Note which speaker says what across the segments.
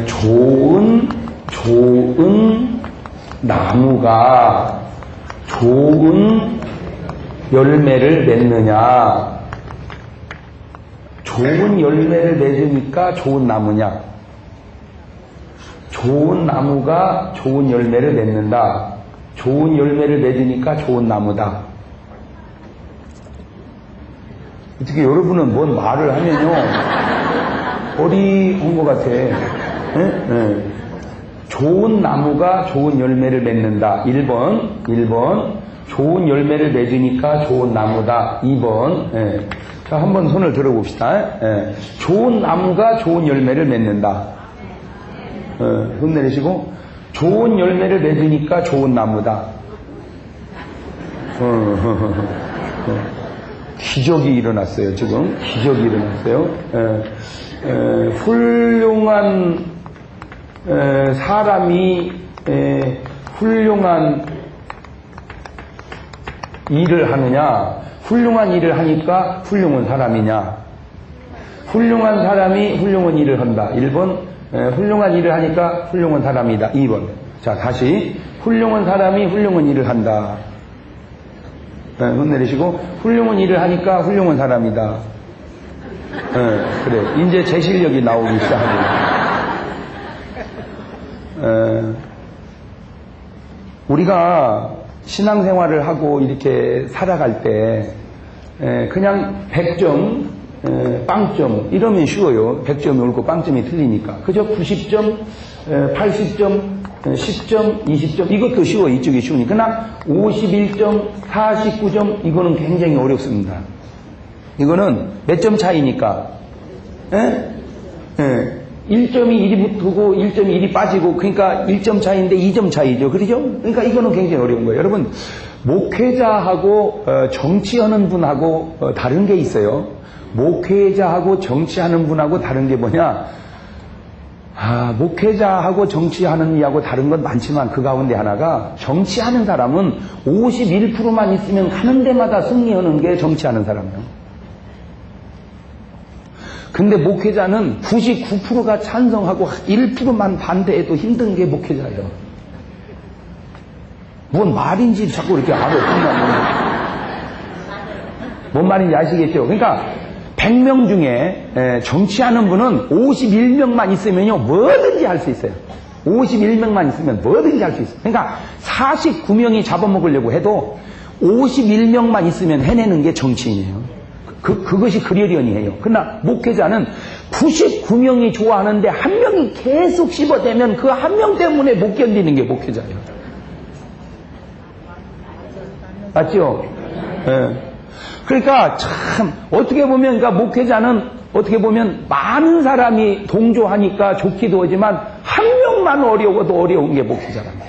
Speaker 1: 좋은 나무가 좋은 열매를 맺느냐? 좋은 열매를 맺으니까 좋은 나무냐? 좋은 나무가 좋은 열매를 맺는다. 좋은 열매를 맺으니까 좋은 나무다. 어떻게 여러분은 뭔 말을 하면요 어리한 것 같아. 좋은 나무가 좋은 열매를 맺는다. 1번 좋은 열매를 맺으니까 좋은 나무다. 2번 자, 한번 손을 들어봅시다. 좋은 나무가 좋은 열매를 맺는다. 손 내리시고 좋은 열매를 맺으니까 좋은 나무다. 기적이 일어났어요. 지금 기적이 일어났어요. 훌륭한 사람이 훌륭한 일을 하느냐, 훌륭한 일을 하니까 훌륭한 사람이냐, 훌륭한 사람이 훌륭한 일을 한다. 1번 훌륭한 일을 하니까 훌륭한 사람이다. 2번 자, 다시 훌륭한 사람이 훌륭한 일을 한다. 손 내리시고 훌륭한 일을 하니까 훌륭한 사람이다. 그래, 이제 제 실력이 나오기 시작합니다. 우리가 신앙생활을 하고 이렇게 살아갈 때 그냥 100점, 빵점 이러면 쉬워요. 100점이 옳고 빵점이 틀리니까. 그저 90점, 80점, 10점, 20점 이것도 쉬워요. 이쪽이 쉬우니까. 그러나 51점, 49점 이거는 굉장히 어렵습니다. 이거는 몇 점 차이니까 1점이 1이 붙고 1점이 1이 빠지고 그러니까 1점 차이인데 2점 차이죠. 그렇죠? 그러니까 이거는 굉장히 어려운 거예요. 여러분 목회자하고 정치하는 분하고 다른 게 있어요. 목회자하고 정치하는 분하고 다른 게 뭐냐? 목회자하고 정치하는 이하고 다른 건 많지만 그 가운데 하나가 정치하는 사람은 51%만 있으면 가는 데마다 승리하는 게 정치하는 사람이에요. 근데 목회자는 99%가 찬성하고 1%만 반대해도 힘든 게 목회자예요. 뭔 말인지 자꾸 이렇게 뭔 말인지 아시겠죠? 그러니까 100명 중에 정치하는 분은 51명만 있으면요 뭐든지 할 수 있어요. 51명만 있으면 뭐든지 할 수 있어요. 그러니까 49명이 잡아먹으려고 해도 51명만 있으면 해내는 게 정치인이에요. 그것이 그러려니해요. 그러나 목회자는 99명이 좋아하는데 한 명이 계속 씹어대면 그 한 명 때문에 못 견디는 게 목회자예요. 맞죠? 그러니까 참 어떻게 보면 그러니까 목회자는 어떻게 보면 많은 사람이 동조하니까 좋기도 하지만 한 명만 어려워도 어려운 게 목회자랍니다.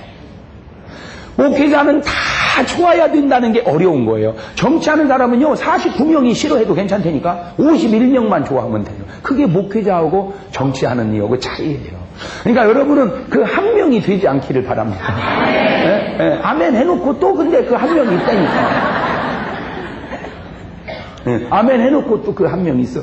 Speaker 1: 목회자는 다 좋아야 된다는 게 어려운 거예요. 정치하는 사람은요 49명이 싫어해도 괜찮다니까 51명만 좋아하면 돼요. 그게 목회자하고 정치하는 이하고 차이예요. 그러니까 여러분은 그 한 명이 되지 않기를 바랍니다. 아멘 해놓고 또 근데 그 한 명이 있다니까. 아멘 해놓고 또 그 한 명이 있어.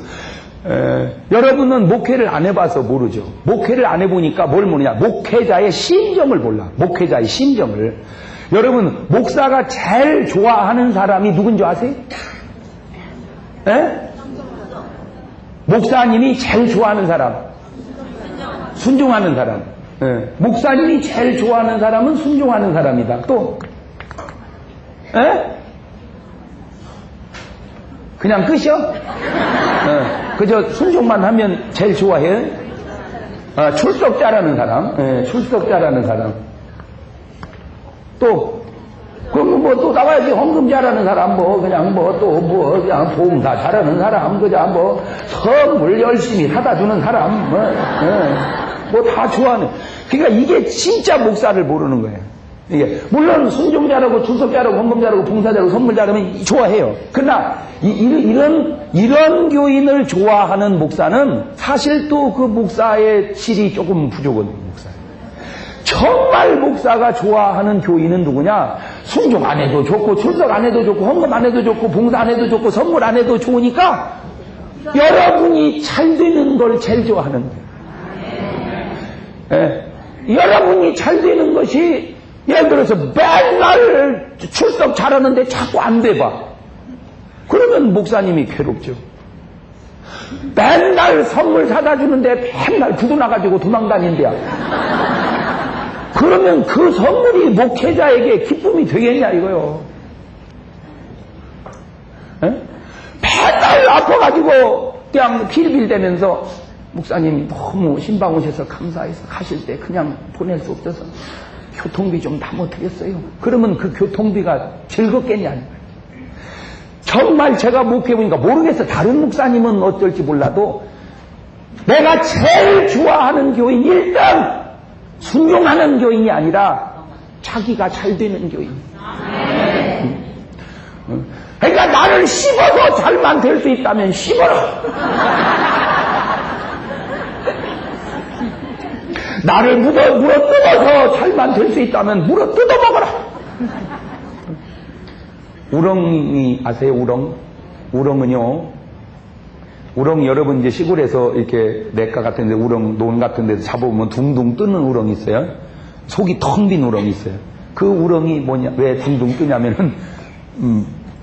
Speaker 1: 여러분은 목회를 안 해봐서 모르죠. 목회를 안 해보니까 뭘 모르냐. 목회자의 심정을 몰라. 목회자의 심정을. 여러분 목사가 제일 좋아하는 사람이 누군지 아세요? 목사님이 제일 좋아하는 사람. 순종하는 사람. 목사님이 제일 좋아하는 사람은 순종하는 사람이다. 또 그냥 끝이요? 그저 순종만 하면 제일 좋아해? 출석자라는 사람. 출석자라는 사람. 또, 그럼 뭐 또 나와야지. 헌금 잘하는 사람, 그냥 그냥 봉사 잘하는 사람, 그냥 선물 열심히 사다 주는 사람, 다 좋아하는. 그러니까 이게 진짜 목사를 모르는 거예요. 이게, 물론 순종 잘하고 출석 잘하고 헌금 잘하고 봉사 잘하고 선물 잘하면 좋아해요. 그러나, 이런 교인을 좋아하는 목사는 사실 또 그 목사의 질이 조금 부족한 목사예요. 정말 목사가 좋아하는 교인은 누구냐? 순종 안 해도 좋고 출석 안 해도 좋고 헌금 안 해도 좋고 봉사 안 해도 좋고 선물 안 해도 좋으니까 여러분이 잘 되는 걸 제일 좋아하는 거예요. 여러분이 잘 되는 것이 예를 들어서 맨날 출석 잘하는데 자꾸 안 돼봐. 그러면 목사님이 괴롭죠. 맨날 선물 사다 주는데 맨날 두고나가지고 도망다닌대야. 그러면 그 선물이 목회자에게 기쁨이 되겠냐 이거요. 맨날 아파가지고 그냥 빌빌대면서 목사님이 너무 신방 오셔서 감사해서 가실 때 그냥 보낼 수 없어서 교통비 좀 담아드렸어요. 그러면 그 교통비가 즐겁겠냐. 정말 제가 목회보니까 모르겠어. 다른 목사님은 어떨지 몰라도 내가 제일 좋아하는 교인 1등 순종하는 교인이 아니라 자기가 잘 되는 교인. 그러니까 나를 씹어서 잘만 될 수 있다면 씹어라. 나를 물어뜯어서 잘만 될 수 있다면 물어뜯어먹어라. 우렁이 아세요? 우렁은요, 우렁 여러분 이제 시골에서 이렇게 냇가 같은 데 우렁 논 같은 데서 잡아보면 둥둥 뜨는 우렁이 있어요. 속이 텅 빈 우렁이 있어요. 그 우렁이 뭐냐, 왜 둥둥 뜨냐면은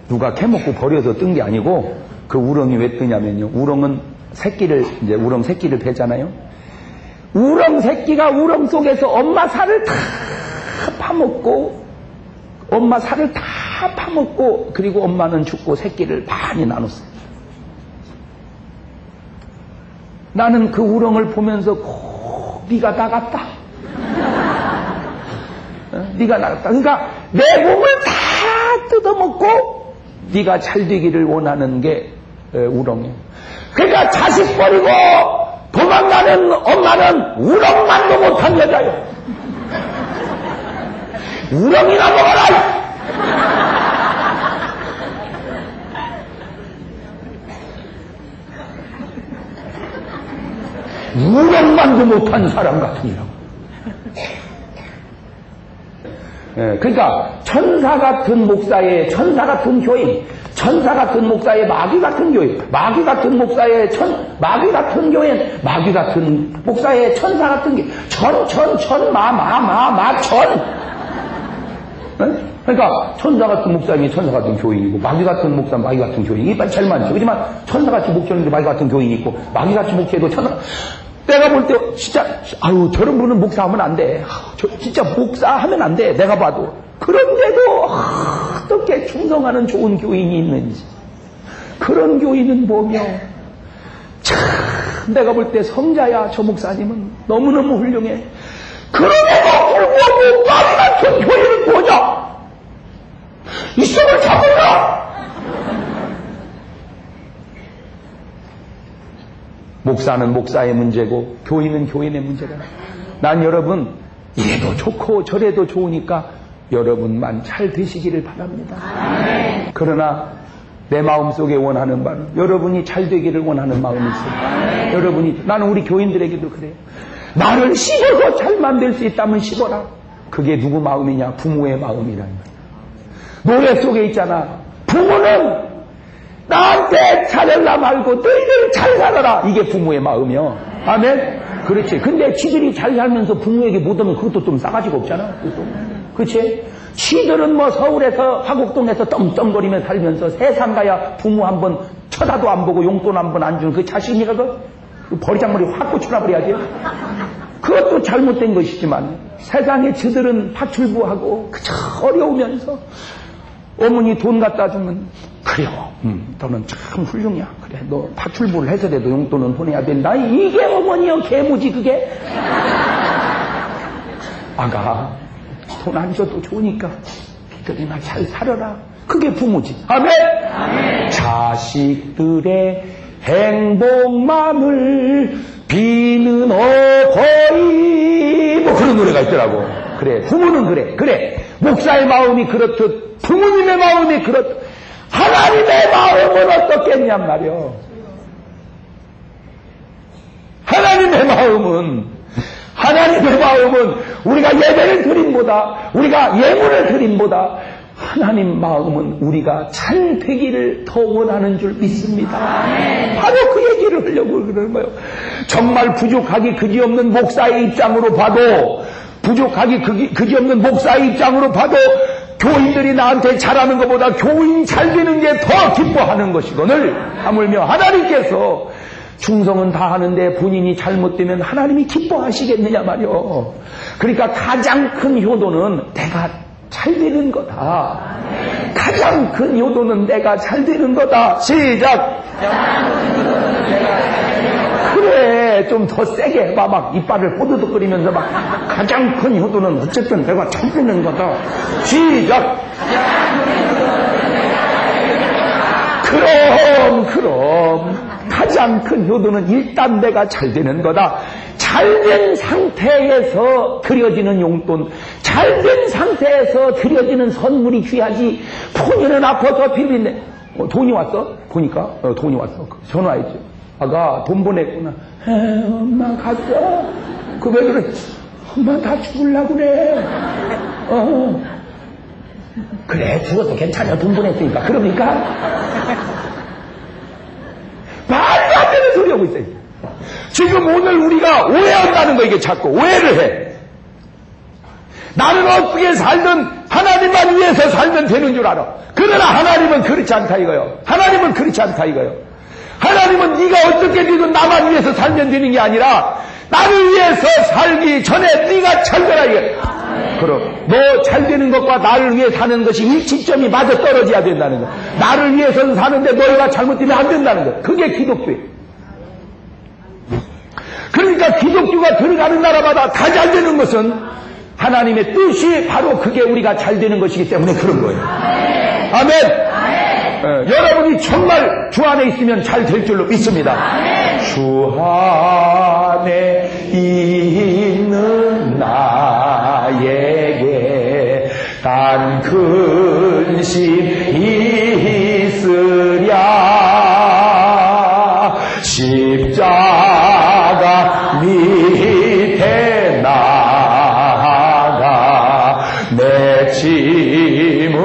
Speaker 1: 누가 캐먹고 버려서 뜬 게 아니고 그 우렁이 왜 뜨냐면요. 우렁은 이제 우렁 새끼를 베잖아요. 우렁 새끼가 우렁 속에서 엄마 살을 다 파먹고 그리고 엄마는 죽고 새끼를 많이 나눴어요. 나는 그 우렁을 보면서 네가 나갔다. 네가 나갔다. 그러니까 내 몸을 다 뜯어먹고 네가 잘 되기를 원하는 게 우렁이에요. 그러니까 자식 버리고 도망가는 엄마는 우렁만도 못한 여자예요. 우렁이나 먹어라. 우렁만도 못한 사람 같으니라고. 그러니까 천사 같은 목사의 천사 같은 교인, 천사 같은 목사의 마귀 같은 교인, 마귀 같은 목사의 마귀 같은 교인, 마귀 같은 목사의 천사 같은 교인, 그러니까 천사 같은 목사님이 천사 같은 교인이고 마귀 같은 목사 마귀 같은 교인이 이빨 제일 많죠. 그렇지만 천사 같은 목사님도 마귀 같은 교인이 있고 마귀 같은 목사도 천사. 내가 볼 때 진짜 저런 분은 목사하면 안 돼. 진짜 목사하면 안 돼. 내가 봐도. 그런데도 어떻게 충성하는 좋은 교인이 있는지. 그런 교인은 뭐며 참 내가 볼 때 성자야. 저 목사님은 너무너무 훌륭해. 그런데도 불구하고 마귀 같은 교인은 뭐냐? 이 속을 잡으라. 목사는 목사의 문제고 교인은 교인의 문제다. 난 여러분 이래도 좋고 저래도 좋으니까 여러분만 잘 되시기를 바랍니다. 그러나 내 마음속에 원하는 바는 여러분이 잘 되기를 원하는 마음이 있어요. 여러분이 나는 우리 교인들에게도 그래요. 나를 씹어서 잘 만들 수 있다면 씹어라. 그게 누구 마음이냐? 부모의 마음이라는 거예요. 노래 속에 있잖아. 부모는 나한테 잘할라 말고 너희들 잘 살아라. 이게 부모의 마음이요. 아멘? 그렇지. 근데 지들이 잘 살면서 부모에게 못하면 그것도 좀 싸가지가 없잖아. 그것도. 그렇지? 지들은 뭐 서울에서 화곡동에서 떵떵거리며 살면서 세상 가야 부모 한번 쳐다도 안 보고 용돈 한 번 안 주는 그 자식이니까 그 버리장머리 확 꽂혀놔버려야지. 그것도 잘못된 것이지만 세상에 지들은 파출부하고 그저 어려우면서 어머니 돈 갖다 주면 그래요. 너는 참 훌륭이야. 그래, 너 파출부를 해서라도 용돈은 보내야 된다. 이게 어머니요 개무지 그게. 아가 돈 안 줘도 좋으니까 니들이나 잘 살아라. 그게 부모지. 아멘. 아멘. 자식들의 행복만을 비는 어버이 뭐 그런 노래가 있더라고. 그래 부모는 그래 목사의 마음이 그렇듯 부모님의 마음이 그렇듯 하나님의 마음은 어떻겠냔 말이요. 하나님의 마음은 우리가 예배를 드림보다 우리가 예물을 드림보다 하나님 마음은 우리가 잘 되기를 더 원하는 줄 믿습니다. 바로 그 얘기를 하려고 그러는 거예요. 정말 부족하기 그지없는 목사의 입장으로 봐도, 부족하기 그지없는 목사의 입장으로 봐도 교인들이 나한테 잘하는 것보다 교인 잘 되는 게 더 기뻐하는 것이거늘, 하물며 하나님께서 충성은 다 하는데 본인이 잘못되면 하나님이 기뻐하시겠느냐 말이요. 그러니까 가장 큰 효도는 내가 잘 되는 거다. 가장 큰 효도는 내가 잘 되는 거다. 시작. 그래, 좀 더 세게 해봐. 막 이빨을 꼬드득거리면서 막 가장 큰 효도는 어쨌든 내가 잘 되는 거다. 시작. 그럼 가장 큰 효도는 일단 내가 잘 되는 거다. 잘된 상태에서 드려지는 용돈, 잘된 상태에서 드려지는 선물이 귀하지. 본인은 아파서 빌린데 돈이 왔어? 보니까 돈이 왔어. 전화했죠. 아가 돈 보냈구나. 엄마 갔어? 그 왜 그래? 엄마 다 죽을라 그래. 그래 죽어도 괜찮아. 돈 보냈으니까. 그러니까 말도 안 되는 소리 하고 있어요. 지금 오늘 우리가 오해한다는 거, 이게 자꾸 오해를 해. 나는 어떻게 살든 하나님만 위해서 살면 되는 줄 알아. 그러나 하나님은 그렇지 않다 이거요. 하나님은 그렇지 않다 이거요. 하나님은 네가 어떻게 되든 나만 위해서 살면 되는 게 아니라 나를 위해서 살기 전에 네가 잘 되라 이게. 그럼 너 잘 되는 것과 나를 위해 사는 것이 일치점이 맞아 떨어져야 된다는 거. 나를 위해서는 사는데 너희가 잘못되면 안 된다는 거. 그게 기독교예요. 그러니까 기독교가 들어가는 나라마다 다 잘 되는 것은 하나님의 뜻이 바로 그게 우리가 잘 되는 것이기 때문에 그런 거예요. 아멘. 여러분이 정말 주 안에 있으면 잘 될 줄로 믿습니다. 주 안에 있는 나에게 단 근심 있으랴. 십자가 밑에 나가 내 짐을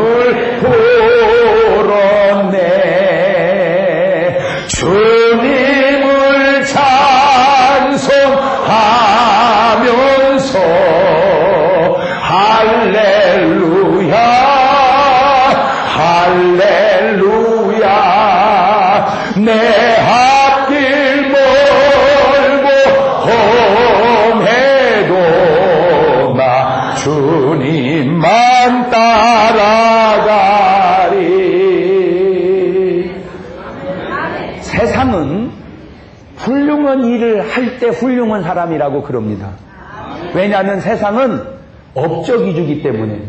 Speaker 1: 풀었네. 주님을 찬송하면서 할렐루야 할렐루야. 내 앞길 멀고 험해도 나 주님만 따라가리. 세상은 훌륭한 일을 할 때 훌륭한 사람이라고 그럽니다. 왜냐하면 세상은 업적 위주기 때문에,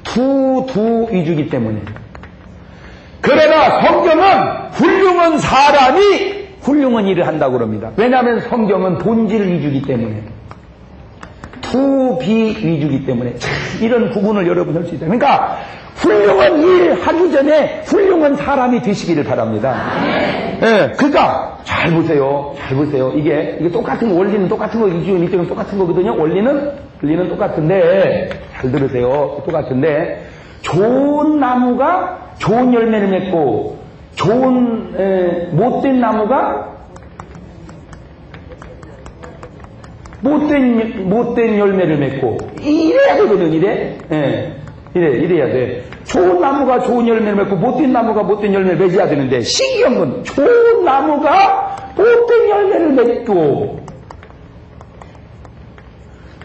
Speaker 1: 투 위주기 때문에. 그러나 성경은 훌륭한 사람이 훌륭한 일을 한다고 그럽니다. 왜냐하면 성경은 본질 위주기 때문에, 투비 위주기 때문에. 참 이런 구분을 여러분 할 수 있다. 그러니까 훌륭한 일 하기 전에 훌륭한 사람이 되시기를 바랍니다. 예, 그러니까 잘 보세요. 이게 똑같은 거, 원리는 똑같은 거, 이쪽은 똑같은 거거든요. 원리는 똑같은데, 잘 들으세요. 똑같은데, 좋은 나무가 좋은 열매를 맺고, 못된 나무가 못된 열매를 맺고, 이래야 되거든, 이래야 돼. 좋은 나무가 좋은 열매를 맺고 못된 나무가 못된 열매를 맺어야 되는데, 신기한 건 좋은 나무가 못된 열매를 맺고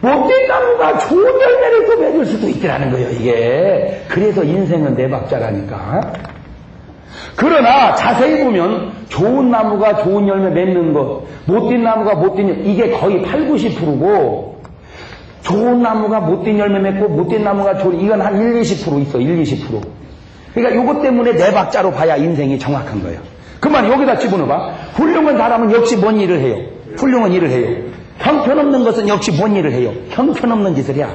Speaker 1: 못된 나무가 좋은 열매를 또 맺을 수도 있더라는 거예요, 이게. 그래서 인생은 네 박자라니까. 그러나 자세히 보면 좋은 나무가 좋은 열매 맺는 것, 못된 나무가 못된 열매, 이게 거의 80-90%고, 좋은 나무가 못된 열매 맺고 못된 나무가 좋은, 이건 한 1-20% 있어. 1-20%. 그러니까 요것 때문에 네 박자로 봐야 인생이 정확한 거예요. 그만 여기다 집어넣어봐. 훌륭한 사람은 역시 뭔 일을 해요? 훌륭한 일을 해요. 형편없는 것은 역시 뭔 일을 해요? 형편없는 짓을 해야.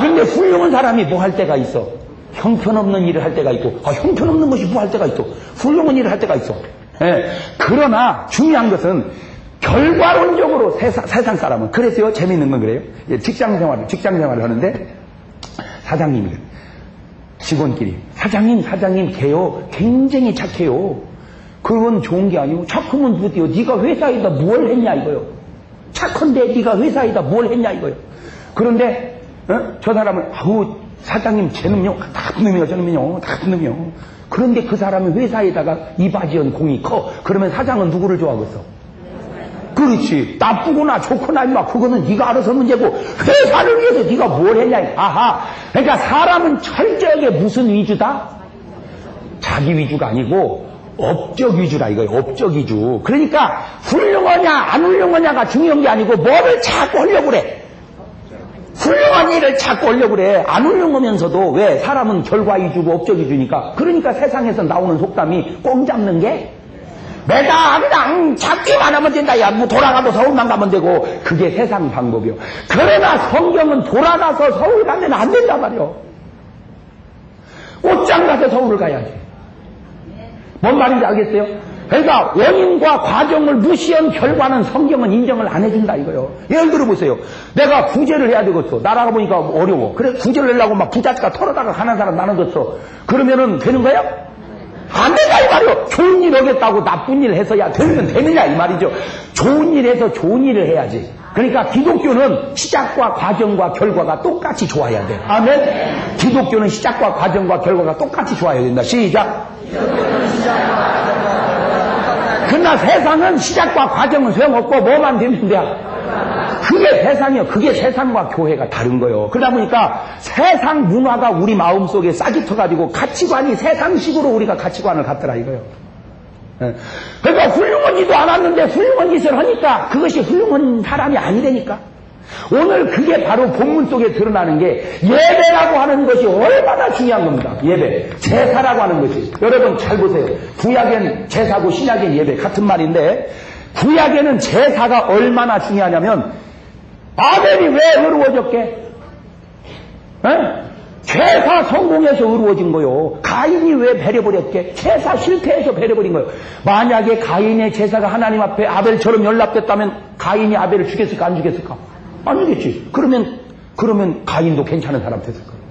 Speaker 1: 근데 훌륭한 사람이 뭐 할 때가 있어? 형편없는 일을 할 때가 있고, 형편없는 것이 뭐 할 때가 있어? 훌륭한 일을 할 때가 있어. 예. 그러나 중요한 것은 결과론적으로 세상 사람은, 그래서요, 재미있는 건 그래요. 직장 생활을 하는데, 사장님이, 직원끼리. 사장님, 걔요. 굉장히 착해요. 그건 좋은 게 아니고, 착하면 부디요. 네가 회사에다 뭘 했냐, 이거요. 착한데 네가 회사에다 뭘 했냐, 이거요. 그런데, 저 사람은, 사장님, 쟤는요, 나쁜 놈이요, 저놈이요, 나쁜 놈이요. 그런데 그 사람이 회사에다가 이바지연 공이 커. 그러면 사장은 누구를 좋아하겠어? 그렇지. 나쁘거나 좋거나 임마 그거는 네가 알아서 문제고 회사를 위해서 네가 뭘 했냐. 아하. 그러니까 사람은 철저하게 무슨 위주다? 자기 위주가 아니고 업적 위주라 이거예요. 업적 위주. 그러니까 훌륭하냐 안 훌륭하냐가 중요한 게 아니고 뭐를 자꾸 하려고 그래. 훌륭한 일을 자꾸 하려고 그래. 안 훌륭하면서도 왜 사람은 결과 위주고 업적 위주니까. 그러니까 세상에서 나오는 속담이 꽁 잡는 게 내가 그냥 잡기만 하면 된다. 야, 뭐 돌아가도 서울만 가면 되고. 그게 세상 방법이요. 그러나 성경은 돌아가서 서울 가면 안 된단 말이요. 옷장 가서 서울을 가야지. 뭔 말인지 알겠어요? 그러니까 원인과 과정을 무시한 결과는 성경은 인정을 안 해준다 이거요. 예를 들어 보세요. 내가 구제를 해야 되겠어. 나라가 보니까 어려워. 그래 구제를 하려고 막 부잣집가 털어다가 가난 사람 나눠줬어. 그러면은 되는 거야? 안 된다 이 말이요. 좋은 일 하겠다고 나쁜 일 해서야 되느냐 이 말이죠. 좋은 일 해서 좋은 일을 해야지. 그러니까 기독교는 시작과 과정과 결과가 똑같이 좋아야 돼. 아멘. 기독교는 시작과 과정과 결과가 똑같이 좋아야 된다. 시작. 그러나 세상은 시작과 과정은 소용없고 뭐만 되면 돼. 그게 세상이요. 그게 세상과 교회가 다른 거예요. 그러다 보니까 세상 문화가 우리 마음속에 싹이 터가지고 가치관이 세상식으로 우리가 가치관을 갖더라 이거예요. 그러니까 훌륭한 짓도 안 왔는데 훌륭한 짓을 하니까 그것이 훌륭한 사람이 아니라니까. 오늘 그게 바로 본문 속에 드러나는 게 예배라고 하는 것이 얼마나 중요한 겁니다. 예배, 제사라고 하는 것이. 여러분 잘 보세요. 구약엔 제사고 신약엔 예배 같은 말인데 구약에는 제사가 얼마나 중요하냐면 아벨이 왜 의로워졌게? 제사 성공해서 의로워진 거요. 가인이 왜 배려버렸게? 제사 실패해서 배려버린 거요. 만약에 가인의 제사가 하나님 앞에 아벨처럼 연락됐다면 가인이 아벨을 죽였을까 안 죽였을까? 안 죽였지. 그러면 가인도 괜찮은 사람 됐을 거예요.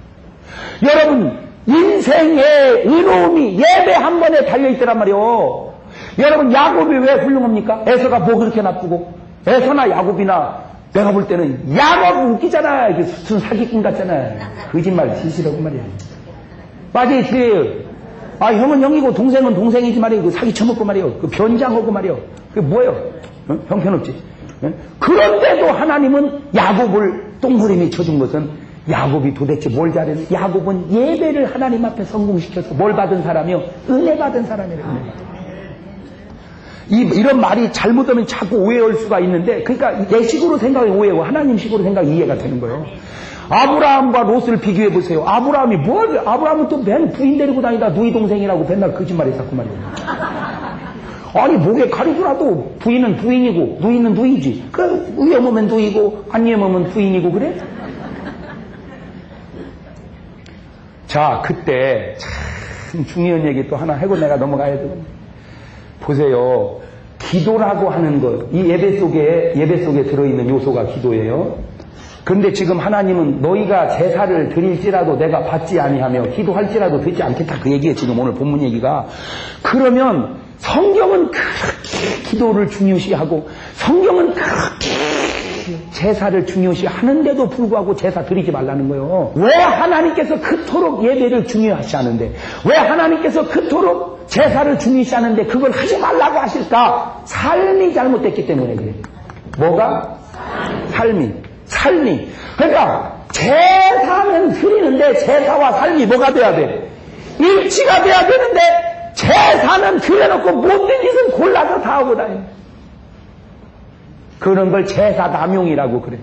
Speaker 1: 여러분 인생의 의로움이 예배 한 번에 달려있더란 말이요. 여러분 야곱이 왜 훌륭합니까? 에서가 뭐 그렇게 나쁘고? 에서나 야곱이나 내가 볼 때는 야곱 웃기잖아. 이게 무슨 사기꾼 같잖아. 거짓말 진실하고 말이야. 맞아요. 형은 형이고 동생은 동생이지 말이야. 그 사기 쳐먹고 말이야. 그 변장하고 말이야. 그게 뭐예요? 형편없지. 그런데도 하나님은 야곱을 동그라미 쳐준 것은 야곱이 도대체 뭘 잘했는? 야곱은 예배를 하나님 앞에 성공시켜서 뭘 받은 사람이요? 은혜 받은 사람이래요. 은혜. 이런 말이 잘못하면 자꾸 오해할 수가 있는데, 그러니까 내 식으로 생각이 오해고 하나님 식으로 생각이 이해가 되는 거예요. 아브라함과 롯을 비교해 보세요. 아브라함이 아브라함은 또 맨 부인 데리고 다니다 누이 동생이라고 맨날 거짓말했었고 말이에요. 아니 목에 가리고라도 부인은 부인이고 누이는 누이지. 그 위험하면 누이고 안 위험하면 부인이고 그래? 자, 그때 참 중요한 얘기 또 하나 하고 내가 넘어가야 되거든요. 보세요. 기도라고 하는 것, 이 예배 속에 들어있는 요소가 기도예요. 그런데 지금 하나님은 너희가 제사를 드릴지라도 내가 받지 아니하며 기도할지라도 듣지 않겠다. 그 얘기예요. 지금 오늘 본문 얘기가. 그러면 성경은 그렇게 기도를 중요시하고 성경은 그렇게 제사를 중요시하는데도 불구하고 제사 드리지 말라는 거예요. 왜 하나님께서 그토록 예배를 중요하시하는데, 왜 하나님께서 그토록 제사를 중요시하는데 그걸 하지 말라고 하실까? 삶이 잘못됐기 때문에 그래요. 뭐가? 삶이. 그러니까 제사는 드리는데 제사와 삶이 뭐가 돼야 돼? 일치가 돼야 되는데 제사는 드려놓고 못된 짓은 골라서 다 하고 다녀. 그런 걸 제사 남용이라고 그래.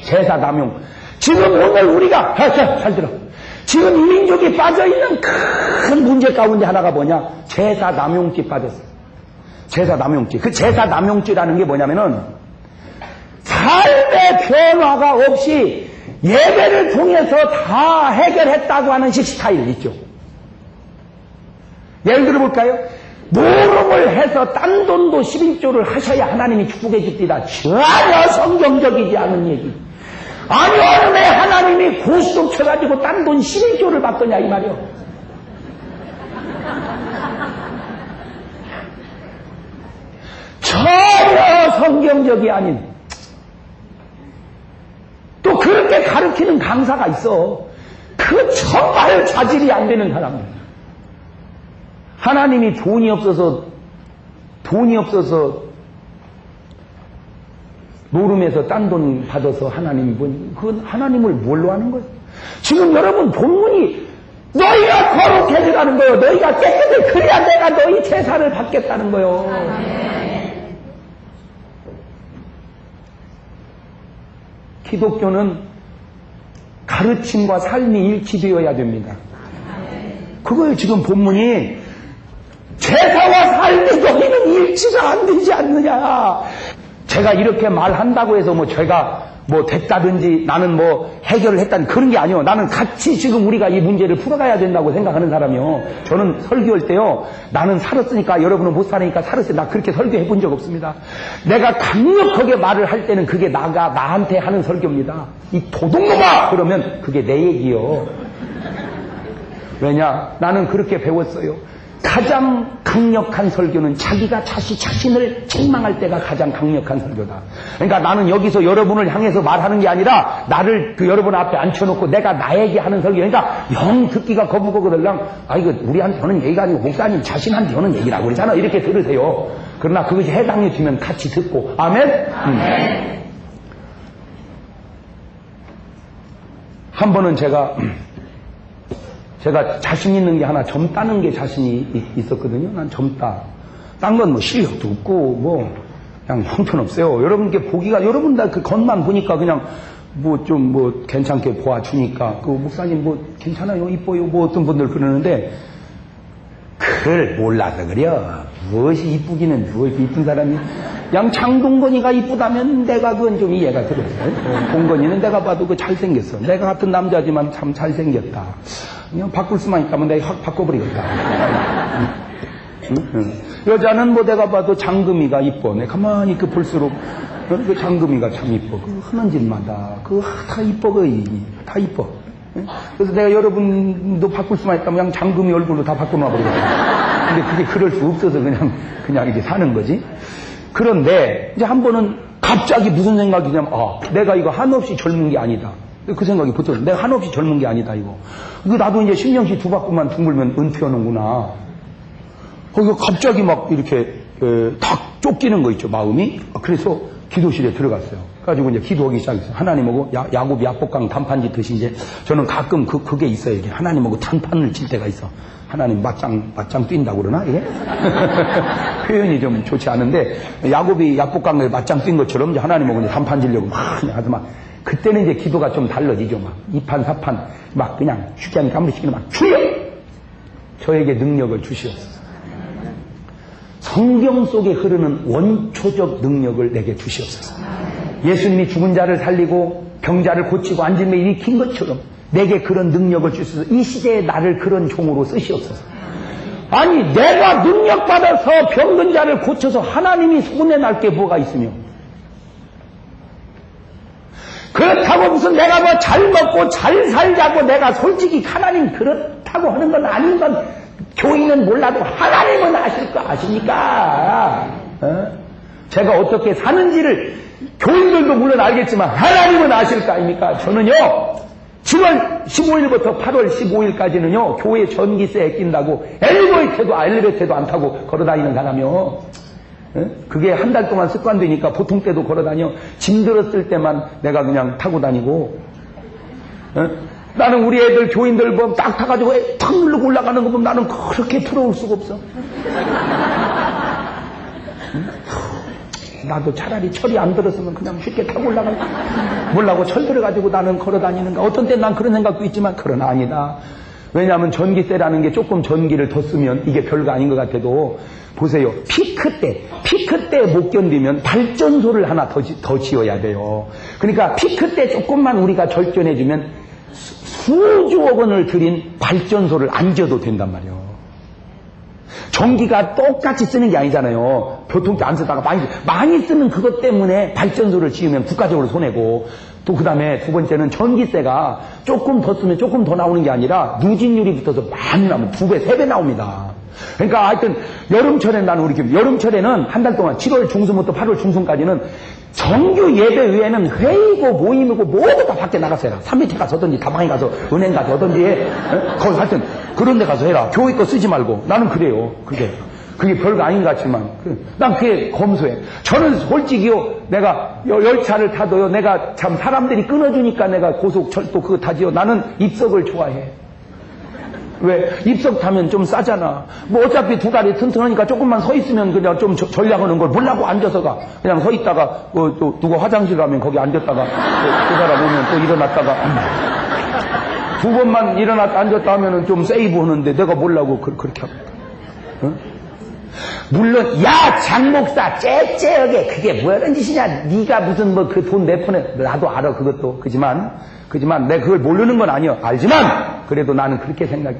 Speaker 1: 제사 남용. 지금 오늘 우리가 잘 들어. 지금 이 민족이 빠져있는 큰 문제 가운데 하나가 뭐냐? 제사 남용죄 빠졌어. 제사 남용죄. 그 제사 남용죄라는 게 뭐냐면은 삶의 변화가 없이 예배를 통해서 다 해결했다고 하는 스타일 있죠. 예를 들어볼까요? 노름을 해서 딴 돈도 11조를 하셔야 하나님이 축복해 줍니다. 전혀 성경적이지 않은 얘기. 아니 어느 날 하나님이 고스톱 쳐가지고 딴 돈 11조를 받더냐 이 말이요. 전혀 성경적이 아닌 또 그렇게 가르치는 강사가 있어. 그 정말 자질이 안 되는 사람들. 하나님이 돈이 없어서 노름에서 딴 돈 받아서 하나님이 그건 하나님을 뭘로 하는 거예요? 지금 여러분 본문이 너희가 거룩해지라는 거예요. 너희가 깨끗해. 그래야 내가 너희 제사를 받겠다는 거예요. 기독교는 가르침과 삶이 일치되어야 됩니다. 그거예요. 지금 본문이 제사와 삶이 너희는 일치가 안 되지 않느냐. 제가 이렇게 말한다고 해서 제가 됐다든지 나는 해결을 했다는 그런 게 아니요. 나는 같이 지금 우리가 이 문제를 풀어가야 된다고 생각하는 사람이요. 저는 설교할 때요. 나는 살았으니까 여러분은 못 살으니까 살았어요. 나 그렇게 설교해 본 적 없습니다. 내가 강력하게 말을 할 때는 그게 나한테 하는 설교입니다. 이 도둑놈아! 그러면 그게 내 얘기요. 왜냐? 나는 그렇게 배웠어요. 가장 강력한 설교는 자기가 자신을 책망할 때가 가장 강력한 설교다. 그러니까 나는 여기서 여러분을 향해서 말하는 게 아니라 나를 여러분 앞에 앉혀놓고 내가 나에게 하는 설교. 그러니까 영 듣기가 거부거들랑 이거 우리한테 하는 얘기가 아니고 목사님 자신한테 하는 얘기라고 그러잖아. 이렇게 들으세요. 그러나 그것이 해당이 되면 같이 듣고. 아멘? 한 번은 제가 자신 있는 게 하나 젊다는 게 자신이 있었거든요. 난 젊다. 딴 건 실력도 없고 그냥 형편없어요. 여러분께 보기가 여러분 다 그 겉만 보니까 그냥 좀 괜찮게 보아주니까 목사님 괜찮아요 이뻐요 어떤 분들 그러는데 그걸 몰라서 그래요. 무엇이 이쁘기는 무엇이 이쁜 사람이 그냥 장동건이가 이쁘다면 내가 그건 좀 이해가 들어요. 동건이는 내가 봐도 잘생겼어. 내가 같은 남자지만 참 잘생겼다. 그냥 바꿀 수만 있다면 내가 확 바꿔버리겠다. 여자는 내가 봐도 장금이가 이뻐. 내가 가만히 볼수록 그 장금이가 참 이뻐. 하는 짓마다 다 이뻐. 다 이뻐. 그래서 내가 여러분도 바꿀 수만 있다면 그냥 장금이 얼굴로 다 바꿔놔버리겠다. 근데 그게 그럴 수 없어서 그냥 이렇게 사는 거지. 그런데 이제 한 번은 갑자기 무슨 생각이 드냐면 내가 이거 한없이 젊은 게 아니다. 그 생각이 붙어요. 내가 한없이 젊은 게 아니다 이거. 나도 이제 신명시 두 바퀴만 둥글면 은퇴하는구나. 거기가 갑자기 이렇게 딱 쫓기는 거 있죠 마음이. 그래서 기도실에 들어갔어요. 그래가지고 이제 기도하기 시작했어요. 하나님하고 야곱 야복강 단판 짓듯이 이제 저는 가끔 그게 있어요. 이게 하나님하고 단판을 칠 때가 있어. 하나님 맞짱 뛴다고 그러나 이게 표현이 좀 좋지 않은데 야곱이 야복강에 맞짱 뛴 것처럼 이제 하나님하고 이제 단판 지려고 하서 그때는 이제 기도가 좀 달라지죠. 2판 4판 그냥 쉽지 않게 아무리 시키면 주여 저에게 능력을 주시옵소서. 성경 속에 흐르는 원초적 능력을 내게 주시옵소서. 예수님이 죽은 자를 살리고 병자를 고치고 앉은 매 일으킨 것처럼 내게 그런 능력을 주셔서 이 시대에 나를 그런 종으로 쓰시옵소서. 아니 내가 능력받아서 병든 자를 고쳐서 하나님이 손해날 게 뭐가 있으며 그렇다고 무슨 내가 잘 먹고 잘 살자고 내가 솔직히 하나님 그렇다고 하는 건 아닌 건 교인은 몰라도 하나님은 아실 거 아십니까? 제가 어떻게 사는지를 교인들도 물론 알겠지만 하나님은 아실 거 아닙니까? 저는요 7월 15일부터 8월 15일까지는요 교회 전기세에 낀다고 엘리베이터도 안 타고 걸어다니는 사람이요. 그게 한 달 동안 습관되니까 보통 때도 걸어다녀. 짐 들었을 때만 내가 그냥 타고 다니고. 나는 우리 애들 교인들 딱 타가지고 탁 누르고 올라가는 거 보면 나는 그렇게 부러울 수가 없어. 나도 차라리 철이 안 들었으면 그냥 쉽게 타고 올라가고 몰라고 철 들어가지고 나는 걸어다니는가. 어떤 때는 난 그런 생각도 있지만 그러나 아니다. 왜냐하면 전기세라는 게 조금 전기를 더 쓰면 이게 별거 아닌 것 같아도 보세요. 피크 때 못 견디면 발전소를 하나 더 지어야 돼요. 그러니까 피크 때 조금만 우리가 절전해주면 수조억 원을 들인 발전소를 안 지어도 된단 말이에요. 전기가 똑같이 쓰는 게 아니잖아요. 교통비 안 쓰다가 많이 쓰는 그것 때문에 발전소를 지으면 국가적으로 손해고, 또 그 다음에 두 번째는 전기세가 조금 더 쓰면 조금 더 나오는 게 아니라 누진율이 붙어서 많이 나오면 2배, 3배 나옵니다. 그러니까 하여튼 여름철에 나는 우리 교회, 여름철에는 한 달 동안 7월 중순부터 8월 중순까지는 정규 예배 외에는 회의고 모임이고 모두 다 밖에 나가서 해라. 3미터 가서 하든지 다방에 가서 은행 가서 하든지 거기 하여튼 그런 데 가서 해라. 교회 거 쓰지 말고. 나는 그래요. 그게 별거 아닌 것 같지만 난 그게 검소해. 저는 솔직히요, 내가 열차를 타도요, 내가 참 사람들이 끊어주니까 내가 고속철도 그거 타지요. 나는 입석을 좋아해. 왜? 입석 타면 좀 싸잖아. 뭐 어차피 두 다리 튼튼하니까 조금만 서 있으면 그냥 좀 전략하는 걸 몰라고 앉아서 가. 그냥 서 있다가 또 누가 화장실 가면 거기 앉았다가 그 사람 오면 또 일어났다가 두 번만 일어났다 앉았다 하면은 좀 세이브 하는데 내가 몰라고 그렇게 합니다. 응? 물론 야 장목사 째째하게 그게 뭐하는 짓이냐. 네가 무슨 뭐 그 돈 내 폰에 나도 알아 그것도. 그지만 내가 그걸 모르는 건 아니야. 알지만 그래도 나는 그렇게 생각해.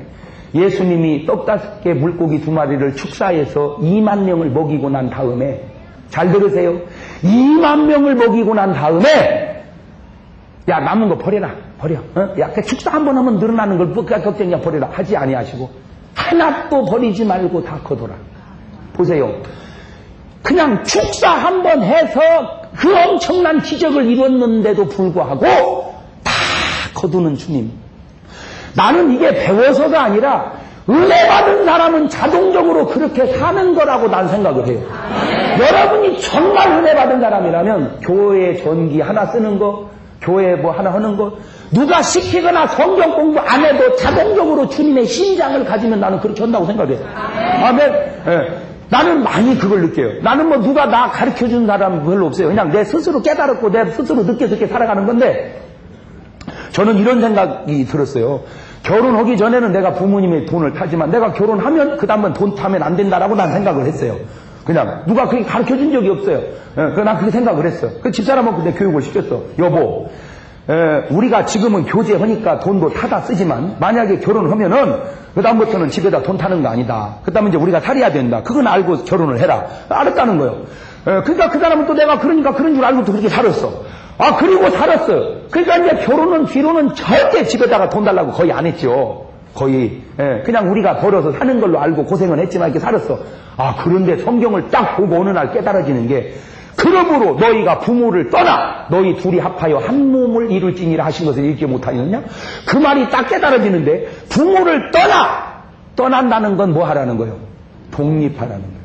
Speaker 1: 예수님이 떡 5개 물고기 2마리를 축사해서 2만 명을 먹이고 난 다음에, 잘 들으세요, 2만 명을 먹이고 난 다음에 야 남은 거 버려. 야 그 축사 한 번 하면 늘어나는 걸 걱정이야 버려라 하지 아니하시고 하나도 버리지 말고 다 거둬라. 보세요. 그냥 축사 한 번 해서 그 엄청난 기적을 이뤘는데도 불구하고 다 거두는 주님. 나는 이게 배워서가 아니라 은혜 받은 사람은 자동적으로 그렇게 사는 거라고 난 생각을 해요. 여러분이 정말 은혜 받은 사람이라면 교회 전기 하나 쓰는 거, 교회 뭐 하나 하는 거, 누가 시키거나 성경 공부 안 해도 자동적으로 주님의 심장을 가지면 나는 그렇게 한다고 생각해요. 아멘. 네. 나는 많이 그걸 느껴요. 나는 뭐 누가 나 가르쳐준 사람 별로 없어요. 그냥 내 스스로 깨달았고 내 스스로 늦게 살아가는 건데, 저는 이런 생각이 들었어요. 결혼하기 전에는 내가 부모님의 돈을 타지만 내가 결혼하면 그 다음은 돈 타면 안 된다라고 난 생각을 했어요. 그냥 누가 그렇게 가르쳐준 적이 없어요. 난 그렇게 생각을 했어. 그 집사람은 근데 교육을 시켰어. 여보, 우리가 지금은 교제하니까 돈도 타다 쓰지만 만약에 결혼하면은 그 다음부터는 집에다 돈 타는 거 아니다. 그 다음에 이제 우리가 살아야 된다. 그건 알고 결혼을 해라. 알았다는 거예요. 그러니까 그 사람은 또 내가 그러니까 그런 줄 알고 또 그렇게 살았어. 그리고 살았어. 그러니까 이제 결혼은 뒤로는 절대 집에다가 돈 달라고 거의 안 했죠. 거의. 그냥 우리가 벌어서 사는 걸로 알고 고생은 했지만 이렇게 살았어. 그런데 성경을 딱 보고 어느 날 깨달아지는 게, 그러므로 너희가 부모를 떠나 너희 둘이 합하여 한 몸을 이룰지니라 하신 것을 읽지 못하느냐? 그 말이 딱 깨달아지는데, 부모를 떠난다는 건 뭐 하라는 거예요? 독립하라는 거예요.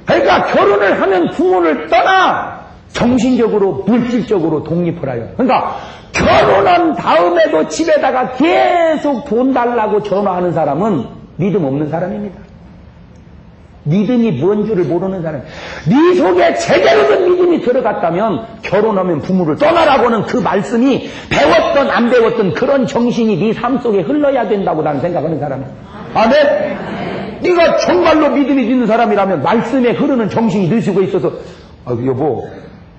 Speaker 1: 그러니까 결혼을 하면 부모를 떠나 정신적으로 물질적으로 독립하라요. 그러니까 결혼한 다음에도 집에다가 계속 돈 달라고 전화하는 사람은 믿음 없는 사람입니다. 믿음이 뭔 줄을 모르는 사람. 네 속에 제대로 된 믿음이 들어갔다면 결혼하면 부모를 떠나라고는 그 말씀이 배웠던 안 배웠던 그런 정신이 네 삶 속에 흘러야 된다고 나는 생각하는 사람이야. 아멘? 네가 정말로 믿음이 있는 사람이라면 말씀에 흐르는 정신이 네 속에 있어서, 여보,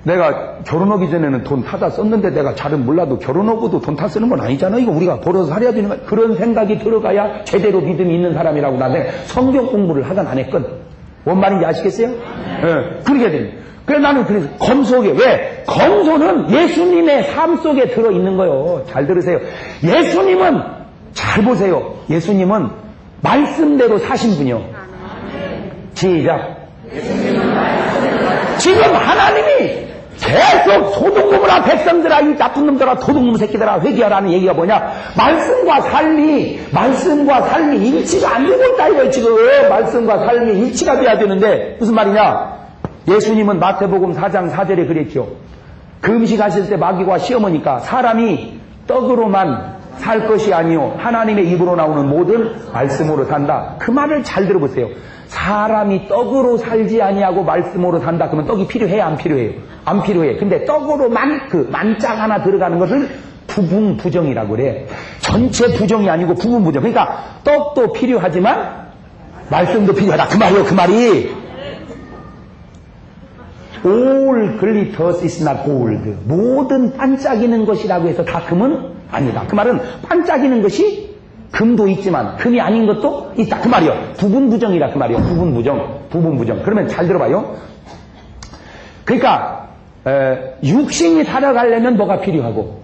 Speaker 1: 내가 결혼하기 전에는 돈 타다 썼는데 내가 잘은 몰라도 결혼하고도 돈 타 쓰는 건 아니잖아. 이거 우리가 벌어서 살아야 되는 거야. 그런 생각이 들어가야 제대로 믿음이 있는 사람이라고 나는 성경 공부를 하든 안 했건. 뭔 말인지 아시겠어요? 그렇게 됩니다. 그래서 나는 그래서 검소하게. 왜? 검소는 예수님의 삶 속에 들어있는 거예요. 잘 들으세요. 예수님은, 잘 보세요. 예수님은 말씀대로 사신 분이요. 시작. 지금 하나님이 계속 소돔고모라 백성들아, 이 나쁜 놈들아, 도둑놈 새끼들아, 회개하라는 얘기가 뭐냐? 말씀과 삶이 일치가 안 되고 있다 이거예요. 지금 말씀과 삶이 일치가 돼야 되는데 무슨 말이냐? 예수님은 마태복음 4장 4절에 그랬죠. 금식하실 때 마귀와 시험하니까 사람이 떡으로만 살 것이 아니요 하나님의 입으로 나오는 모든 말씀으로 산다. 그 말을 잘 들어보세요. 사람이 떡으로 살지 아니하고 말씀으로 산다. 그러면 떡이 필요해요? 안 필요해요? 안 필요해. 근데 떡으로만 그 만짝 하나 들어가는 것을 부분 부정이라고 그래. 전체 부정이 아니고 부분 부정. 그러니까 떡도 필요하지만 말씀도 필요하다. 그 말이요. 그 말이. All glitters is not gold. 모든 반짝이는 것이라고 해서 다 금은 아니다. 그 말은 반짝이는 것이 금도 있지만 금이 아닌 것도 있다 그 말이요. 부분부정이라 그 말이요. 부분부정. 그러면 잘 들어봐요. 그러니까 육신이 살아가려면 뭐가 필요하고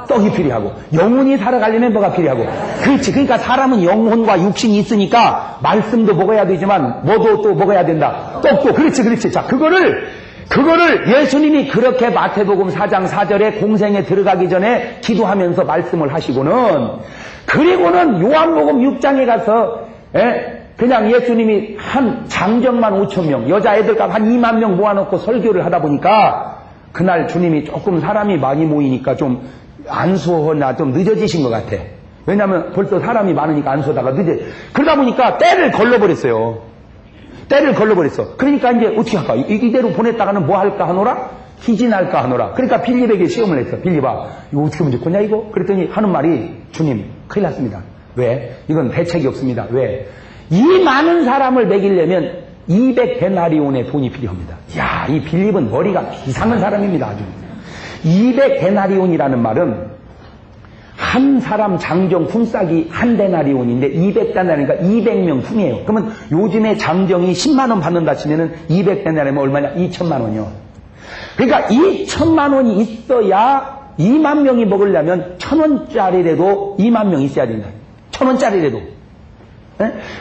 Speaker 1: 떡이 필요하고 영혼이 살아가려면 뭐가 필요하고 그렇지. 그러니까 사람은 영혼과 육신이 있으니까 말씀도 먹어야 되지만 뭐도 또 먹어야 된다. 떡도 그렇지. 자 그거를 예수님이 그렇게 마태복음 4장 4절에 공생에 들어가기 전에 기도하면서 말씀을 하시고는 그리고는 요한복음 6장에 가서 그냥 예수님이 한 장정만 5,000명 여자애들과 한 2만 명 모아놓고 설교를 하다 보니까 그날 주님이 조금 사람이 많이 모이니까 좀 안수하나 좀 늦어지신 것 같아. 왜냐하면 벌써 사람이 많으니까 안수하다가 그러다 보니까 때를 걸러버렸어. 그러니까 이제 어떻게 할까? 이대로 보냈다가는 뭐 할까 하노라? 기진할까 하노라. 그러니까 빌립에게 시험을 했어. 빌립아, 이거 어떻게 하면 좋겠냐 이거? 그랬더니 하는 말이 주님 큰일 났습니다. 왜? 이건 대책이 없습니다. 왜? 이 많은 사람을 먹이려면 200데나리온의 돈이 필요합니다. 야, 이 빌립은 머리가 이상한 사람입니다. 아주. 200데나리온이라는 말은 한 사람 장정 품삯이 한 데나리온인데 200데나리온이니까 200명 품이에요. 그러면 요즘에 장정이 10만 원 받는다 치면은 200데나리온이면 얼마냐? 2천만 원이요. 그러니까 2천만 원이 있어야 2만 명이 먹으려면 1,000원짜리라도 2만 명 있어야 된다. 1,000원짜리라도.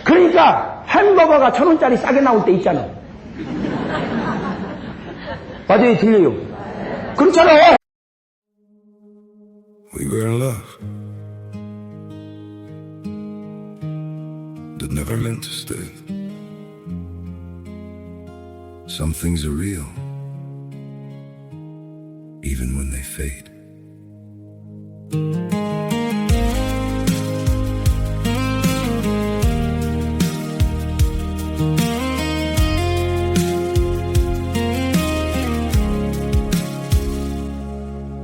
Speaker 1: 그러니까 햄버거가 1,000원짜리 싸게 나올 때 있잖아. 맞아요, 들려요. 그렇잖아.
Speaker 2: We were in love that never meant to stay. Some things are real, even when they fade.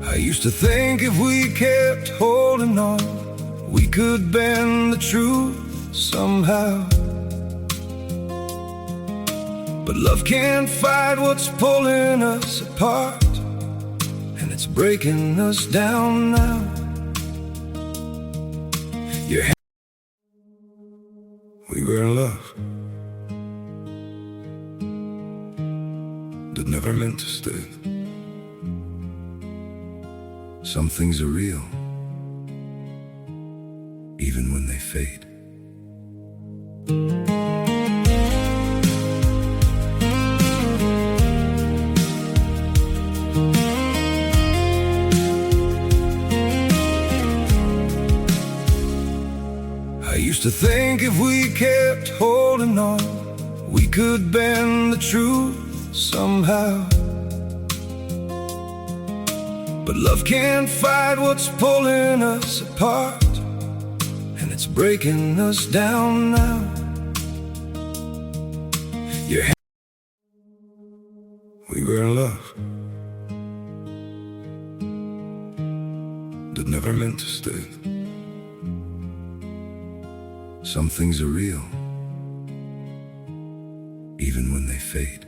Speaker 2: I used to think if we kept holding on, we could bend the truth somehow. But love can't fight what's pulling us apart, and it's breaking us down now. We were in love that never meant to stay. Some things are real, even when they fade. I used to think if we kept holding on, we could bend the truth somehow. But love can't fight what's pulling us apart, and it's breaking us down now. We were in love that never meant to stay. Some things are real, even when they fade.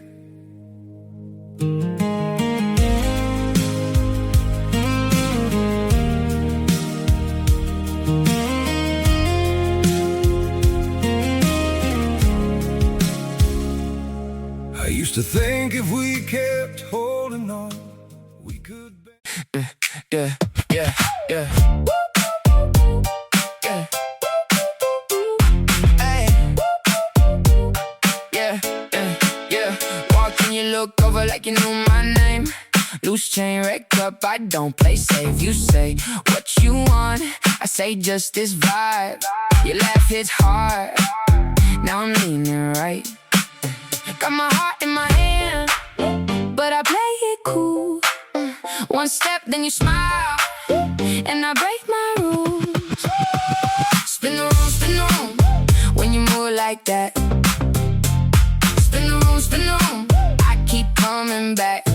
Speaker 2: I used to think if we kept holding on, we could be. Yeah. Hey. Yeah. Walking, you look over like you knew my name. Loose chain, red cup, I don't play safe. You say what you want, I say just this vibe. Your laugh hits hard, now I'm leaning right. Got my heart in my hand, but I play it cool. One step, then you smile, and I break my rules. Spin the room, when you move like that. Spin the room, I keep coming back.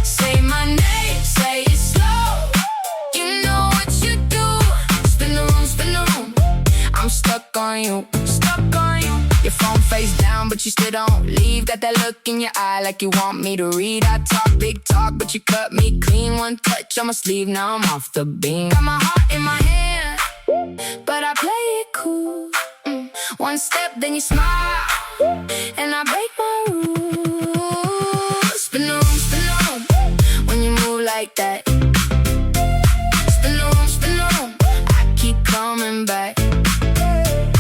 Speaker 2: Say my name, say it slow. You know what you do. Spin the room, I'm stuck on you. Your phone face down, but you still don't leave. Got that look in your eye like you want me to read. I talk big talk, but you cut me clean. One touch on my sleeve, now I'm off the beam. Got my heart in my hand, but I one step, then you smile, and I break my rules. Spin around, when you move like that. Spin around, I keep coming back.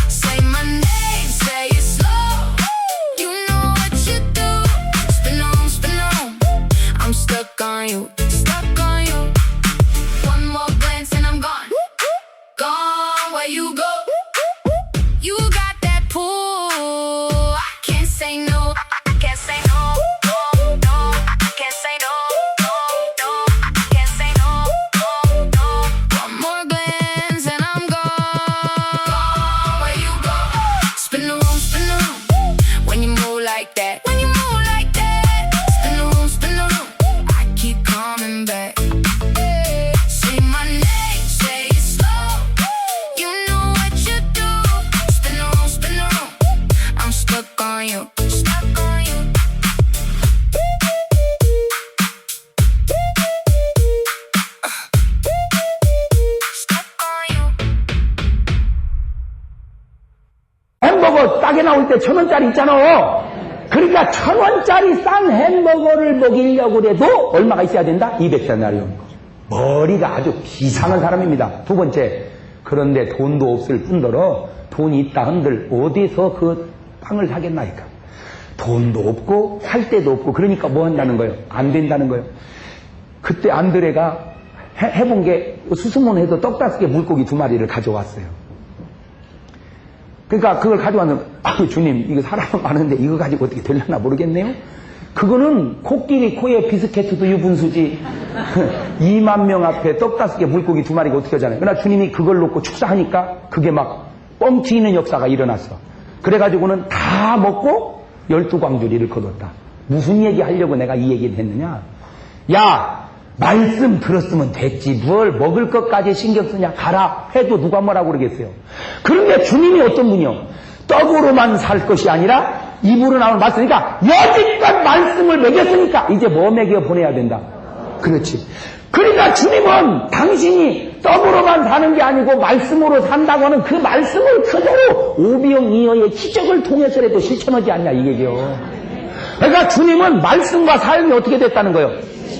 Speaker 2: Say my name, say it slow. You know what you do. Spin around, I'm stuck on you, stuck on you. One more glance and I'm gone, gone where you go. You got that pull, I can't say no, I can't say no, no, no, I can't say no, no, no, I can't say no, no, no. One more glance and I'm gone, gone where you go. Spin around, when you move like that, when you move like that. Spin around, I keep coming back. Say my name, say it slow. You know what you do. Spin around, I'm stuck on you, stuck on you. Stuck on you.
Speaker 1: 햄버거 싸게 나올 때 1,000원짜리 있잖아. 그러니까 1,000원짜리 싼 햄버거를 먹이려고 해도 얼마가 있어야 된다? 200데나리온. 머리가 아주 비상한 사람입니다. 두 번째, 그런데 돈도 없을 뿐더러 돈이 있다 한들 어디서 그 빵을 사겠나이까? 돈도 없고 살 데도 없고 그러니까 뭐 한다는 거예요? 안 된다는 거예요. 그때 안드레가 해본 게 수수문해서 떡 5개 물고기 2마리를 가져왔어요. 그러니까 그걸 가져왔는데 아유 주님 이거 사람은 많은데 이거 가지고 어떻게 되려나 모르겠네요. 그거는 코끼리 코에 비스케트도 유분수지 2만 명 앞에 떡 5개 물고기 2마리가 어떻게 하잖아요. 그러나 주님이 그걸 놓고 축사하니까 그게 막 뻥튀는 역사가 일어났어. 그래가지고는 다 먹고 12광주리를 거뒀다. 무슨 얘기 하려고 내가 이 얘기를 했느냐. 야 말씀 들었으면 됐지 뭘 먹을 것까지 신경 쓰냐. 가라 해도 누가 뭐라고 그러겠어요. 그런데 주님이 어떤 분이요. 떡으로만 살 것이 아니라 입으로 나오는 말씀이니까 여지껏 말씀을 먹였으니까 이제 뭐 먹여 보내야 된다. 그렇지. 그러니까 주님은 당신이 떡으로만 사는 게 아니고 말씀으로 산다고 하는 그 말씀을 그대로 오병이어의 기적을 통해서라도 실천하지 않냐 이 얘기요. 그러니까 주님은 말씀과 삶이 어떻게 됐다는 거예요.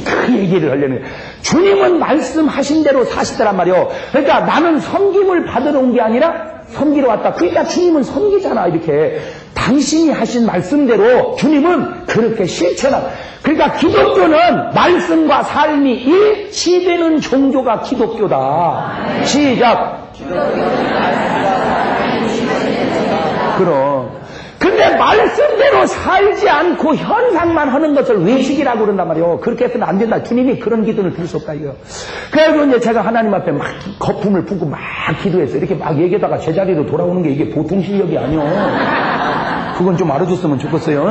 Speaker 1: 그 얘기를 하려는 거예요. 주님은 말씀하신 대로 사시더란 말이요. 그러니까 나는 섬김을 받으러 온 게 아니라 섬기러 왔다. 그러니까 주님은 섬기잖아 이렇게. 당신이 하신 말씀대로 주님은 그렇게 실천하고. 그러니까 기독교는 말씀과 삶이 일치되는 종교가 기독교다. 시작. 그럼. 근데 말씀대로 살지 않고 현상만 하는 것을 외식이라고 그런단 말이에요. 그렇게 해서는 안 된다. 주님이 그런 기도를 들 수 없다 이거. 그래서 이제 제가 하나님 앞에 막 거품을 붓고 막 기도했어요. 이렇게 막 얘기하다가 제자리로 돌아오는 게 이게 보통 실력이 아니요. 그건 좀 알아줬으면 좋겠어요.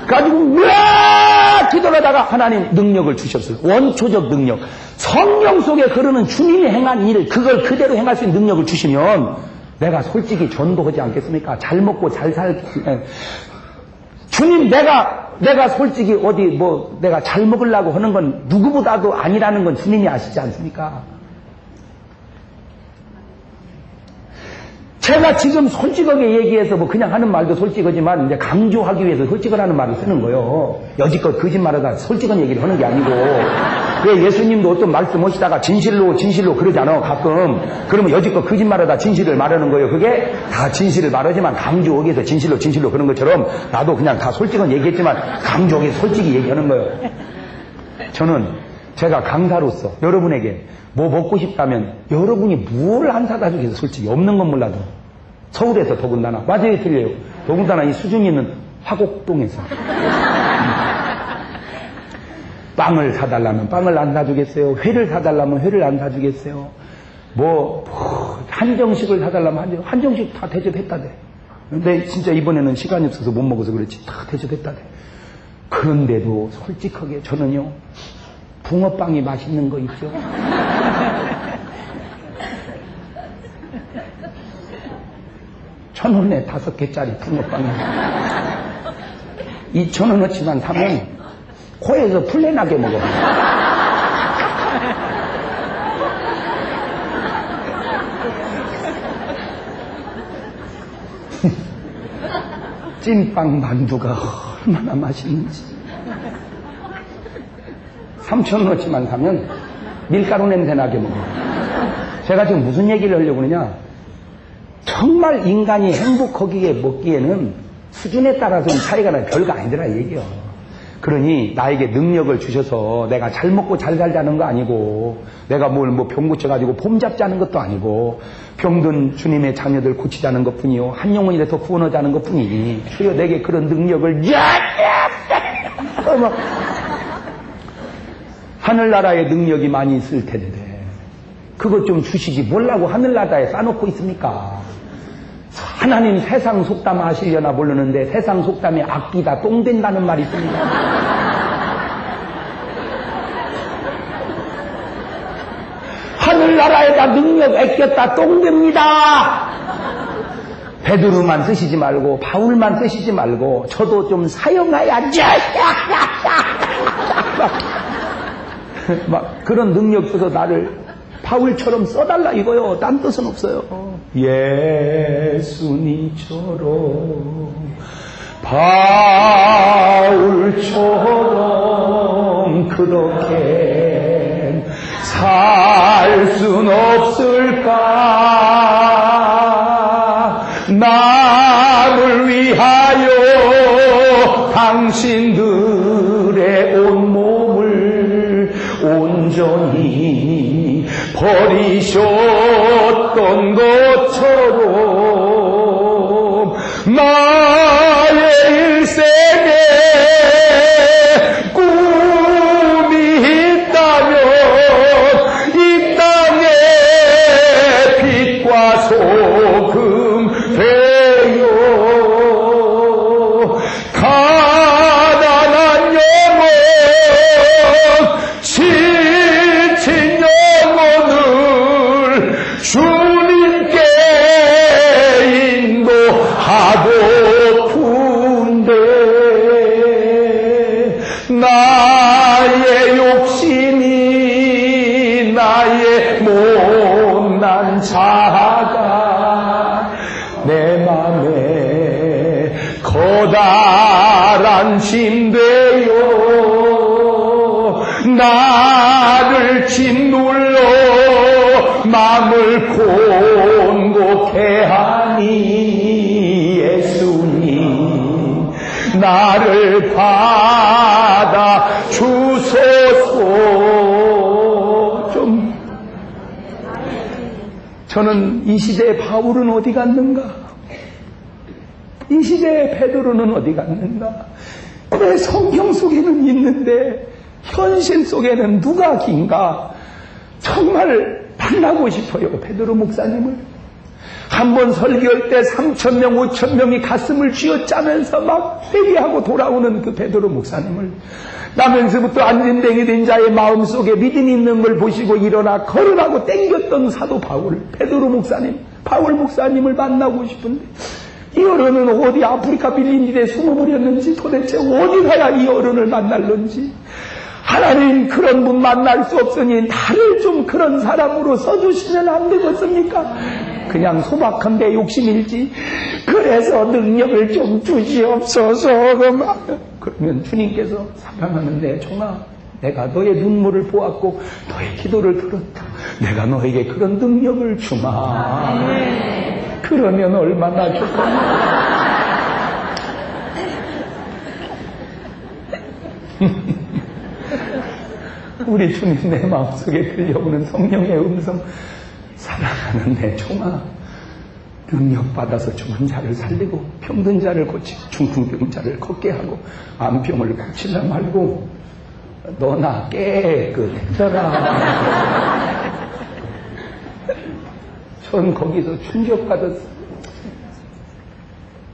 Speaker 1: 가지고 막 기도를 하다가 하나님 능력을 주셨어요. 원초적 능력. 성경 속에 흐르는 주님이 행한 일 그걸 그대로 행할 수 있는 능력을 주시면 내가 솔직히 전도하지 않겠습니까? 잘 먹고 잘 살. 주님 내가 솔직히 어디 뭐 내가 잘 먹으려고 하는 건 누구보다도 아니라는 건 주님이 아시지 않습니까? 제가 지금 솔직하게 얘기해서 뭐 그냥 하는 말도 솔직하지만 이제 강조하기 위해서 솔직하라는 말을 쓰는 거예요. 여지껏 거짓말하다 솔직한 얘기를 하는 게 아니고. 왜 예수님도 어떤 말씀하시다가 진실로 그러잖아 가끔. 그러면 여지껏 거짓말하다 진실을 말하는 거예요. 그게 다 진실을 말하지만 강조하기 위해서 진실로 그런 것처럼 나도 그냥 다 솔직한 얘기했지만 강조하기 위해서 솔직히 얘기하는 거예요. 저는 제가 강사로서 여러분에게 뭐 먹고 싶다면 여러분이 뭘 안 사다 주겠어요. 솔직히 없는 건 몰라도. 서울에서 더군다나. 맞아요 틀려요. 더군다나 이 수준이 있는 화곡동에서 빵을 사달라면 빵을 안 사주겠어요. 회를 사달라면 회를 안 사주겠어요. 한정식을 사달라면 한정식 다 대접했다대. 근데 진짜 이번에는 시간이 없어서 못 먹어서 그렇지 다 대접했다대. 그런데도 솔직하게 저는요 붕어빵이 맛있는 거 있죠. 1,000원에 5개짜리 붕어빵이 2,000원어치만 사면 코에서 풀려나게 먹어. 찐빵 만두가 얼마나 맛있는지. 3,000원어치만 사면 밀가루 냄새 나게 먹어요. 제가 지금 무슨 얘기를 하려고 그러냐. 정말 인간이 행복하기에 먹기에는 수준에 따라서는 차이가 나 별거 아니더라 얘기요. 그러니 나에게 능력을 주셔서 내가 잘 먹고 잘 살자는 거 아니고, 내가 뭐 병 고쳐가지고 폼 잡자는 것도 아니고, 병든 주님의 자녀들 고치자는 것 뿐이요, 한 영혼이라도 구원하자는 것 뿐이니 주여 내게 그런 능력을 하늘나라에 능력이 많이 있을 텐데 그것 좀 주시지 뭘라고 하늘나라에 싸놓고 있습니까? 하나님 세상 속담 아시려나 모르는데 세상 속담에 아끼다 똥 된다는 말이 있습니다. 하늘나라에다 능력 아꼈다 똥 됩니다. 베드로만 쓰시지 말고 바울만 쓰시지 말고 저도 좀 사용해야지. 막 그런 능력 써서 나를 바울처럼 써달라 이거요. 딴 뜻은 없어요. 예수님처럼 바울처럼 그렇게 살 순 없을까? 나를 위하여 당신들의 온몸을 온전히 버리셨던 것처럼 나의 일생에 꿈이 있다면 이 땅에 빛과 소금 되어 가난한 영혼 지친 영혼을 주님께 인도하고픈데 나의 욕심이 나의 못난 자아가 내 맘에 커다란 짐 되어 나를 짓눌러 마음을 곤곡해 하니 예수님 나를 받아 주소서. 좀 저는 이 시대의 바울은 어디 갔는가? 이 시대의 베드로는 어디 갔는가? 왜 성경 속에는 있는데 현실 속에는 누가 긴가? 정말 만나고 싶어요. 베드로 목사님을 한번 설교할 때 3,000명 5,000명이 가슴을 쥐어짜면서 막 회개하고 돌아오는 그 베드로 목사님을, 나면서부터 안진뱅이 된 자의 마음속에 믿음이 있는 걸 보시고 일어나 걸으라고 땡겼던 사도 바울, 베드로 목사님, 바울 목사님을 만나고 싶은데 이 어른은 어디 아프리카 빌린지에 숨어버렸는지, 도대체 어디 가야 이 어른을 만날는지. 하나님 그런 분 만날 수 없으니 나를 좀 그런 사람으로 써주시면 안 되겠습니까? 그냥 소박한 데 욕심일지 그래서 능력을 좀 주시옵소서. 그러면 주님께서 사랑하는 내 종아, 내가 너의 눈물을 보았고 너의 기도를 들었다. 내가 너에게 그런 능력을 주마. 그러면 얼마나 좋겠나. 우리 주님 내 마음속에 들려오는 성령의 음성, 사랑하는 내 종아, 능력받아서 죽은 자를 살리고 병든 자를 고치고 중풍병자를 걷게 하고 암병을 고치려 말고 너나 깨끗해져라. 전 거기서 충격받았어.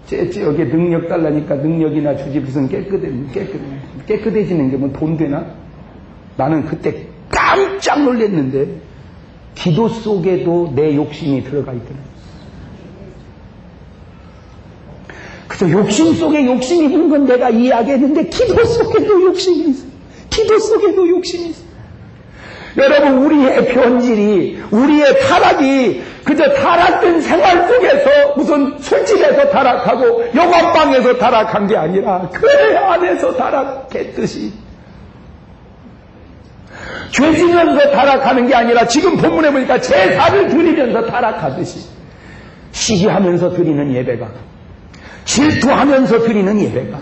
Speaker 1: 제 지역에 능력 달라니까 능력이나 주지 무슨 깨끗해지는 게 뭐 돈 되나? 나는 그때 깜짝 놀랐는데 기도 속에도 내 욕심이 들어가 있더라. 그래서 욕심 속에 욕심이 있는 건 내가 이해하겠는데 기도 속에도 욕심이 있어. 기도 속에도 욕심이 있어. 여러분, 우리의 변질이, 우리의 타락이 그저 타락된 생활 속에서 무슨 술집에서 타락하고 여관방에서 타락한 게 아니라 교회 안에서 타락했듯이, 죄 지면서 타락하는 게 아니라 지금 본문에 보니까 제사를 드리면서 타락하듯이, 시기하면서 드리는 예배가, 질투하면서 드리는 예배가,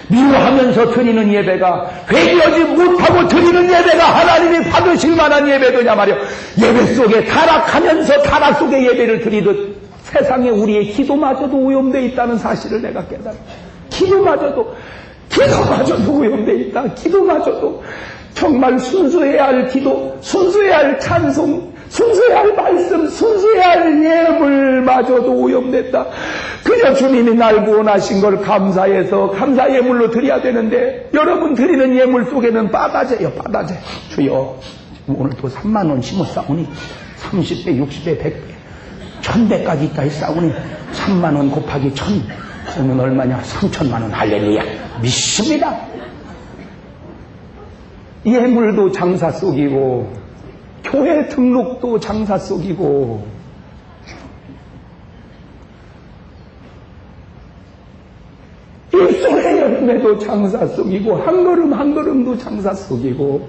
Speaker 1: 미워하면서 드리는 예배가, 회개하지 못하고 드리는 예배가 하나님이 받으실 만한 예배도냐 말이요. 예배 속에 타락하면서 타락 속에 예배를 드리듯 세상에 우리의 기도마저도 오염되어 있다는 사실을 내가 깨달아. 기도마저도 오염되어 있다. 기도마저도 정말 순수해야 할 기도, 순수해야 할 찬송, 순수해야 할 말씀, 순수해야 할 예물마저도 오염됐다. 그저 주님이 날 구원하신 걸 감사해서 감사 예물로 드려야 되는데, 여러분 드리는 예물 속에는 바다제요, 바다제. 주여, 오늘도 3만 원 심었사오니 30배, 60배, 100배, 1000배까지 있다 싸우니 3만 원 곱하기 1000, 그러면 얼마냐? 3천만 원. 할렐루야. 믿습니다. 예물도 장사 속이고, 교회 등록도 장사 속이고, 입술의 열매도 장사 속이고, 한 걸음 한 걸음도 장사 속이고,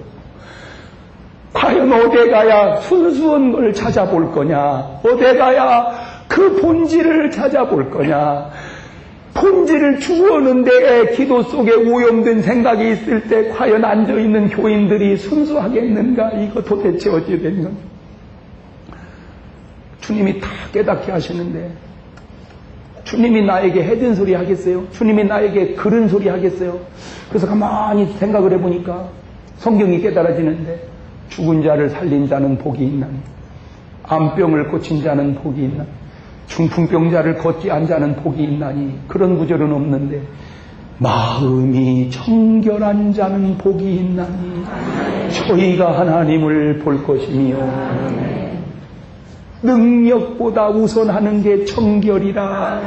Speaker 1: 과연 어디 가야 순수한 걸 찾아볼 거냐? 어디 가야 그 본질을 찾아볼 거냐? 본질을 추구하는데 기도 속에 오염된 생각이 있을 때 과연 앉아있는 교인들이 순수하겠는가? 이거 도대체 어찌 된 건? 주님이 다 깨닫게 하시는데, 주님이 나에게 해든 소리 하겠어요? 주님이 나에게 그른 소리 하겠어요? 그래서 가만히 생각을 해보니까 성경이 깨달아지는데, 죽은 자를 살린 자는 복이 있나니, 암병을 고친 자는 복이 있나니, 중풍병자를 걷게 한 자는 복이 있나니, 그런 구절은 없는데, 마음이 청결한 자는 복이 있나니 저희가 하나님을 볼 것이며, 능력보다 우선하는 게 청결이라,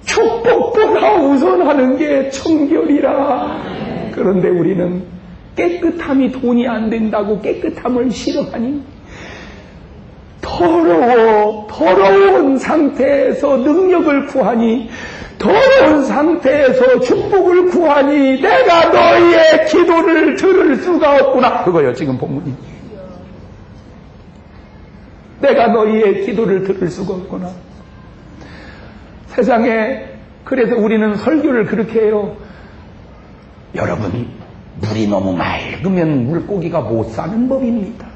Speaker 1: 축복보다 우선하는 게 청결이라. 그런데 우리는 깨끗함이 돈이 안 된다고 깨끗함을 싫어하니, 더러운 상태에서 능력을 구하니, 더러운 상태에서 축복을 구하니 내가 너희의 기도를 들을 수가 없구나. 그거요, 지금 본문이. 내가 너희의 기도를 들을 수가 없구나. 세상에, 그래서 우리는 설교를 그렇게 해요. 여러분, 물이 너무 맑으면 물고기가 못 사는 법입니다.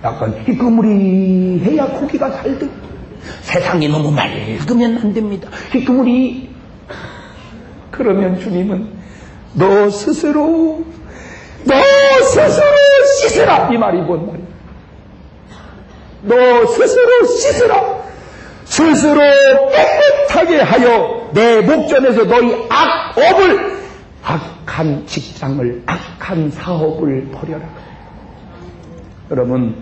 Speaker 1: 약간 희끄무리해야 고기가 살듯. 세상이 너무 맑으면 안 됩니다. 희끄무리. 그러면 주님은 너 스스로 씻으라, 이 말이 뭔 말이야. 너 스스로 씻으라. 스스로 깨끗하게 하여 내 목전에서 너희 악한 직장을, 악한 사업을 버려라. 여러분,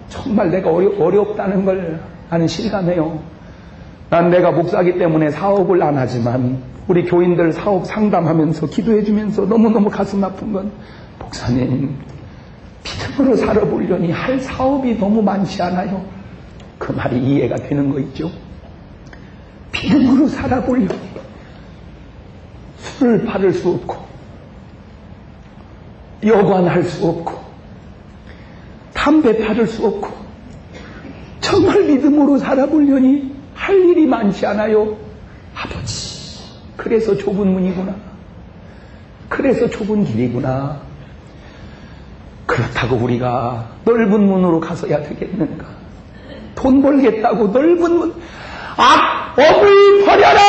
Speaker 1: 정말 내가 어렵다는 걸 나는 실감해요. 난 내가 목사기 때문에 사업을 안 하지만 우리 교인들 사업 상담하면서 기도해주면서 너무너무 가슴 아픈 건, 목사님, 믿음으로 살아보려니 할 사업이 너무 많지 않아요? 그 말이 이해가 되는 거 있죠? 믿음으로 살아보려니 술을 팔을 수 없고, 여관할 수 없고, 담배 팔을 수 없고, 정말 믿음으로 살아보려니 할 일이 많지 않아요? 아버지, 그래서 좁은 문이구나. 그래서 좁은 길이구나. 그렇다고 우리가 넓은 문으로 가서야 되겠는가? 돈 벌겠다고 넓은 문, 악업을 버려라!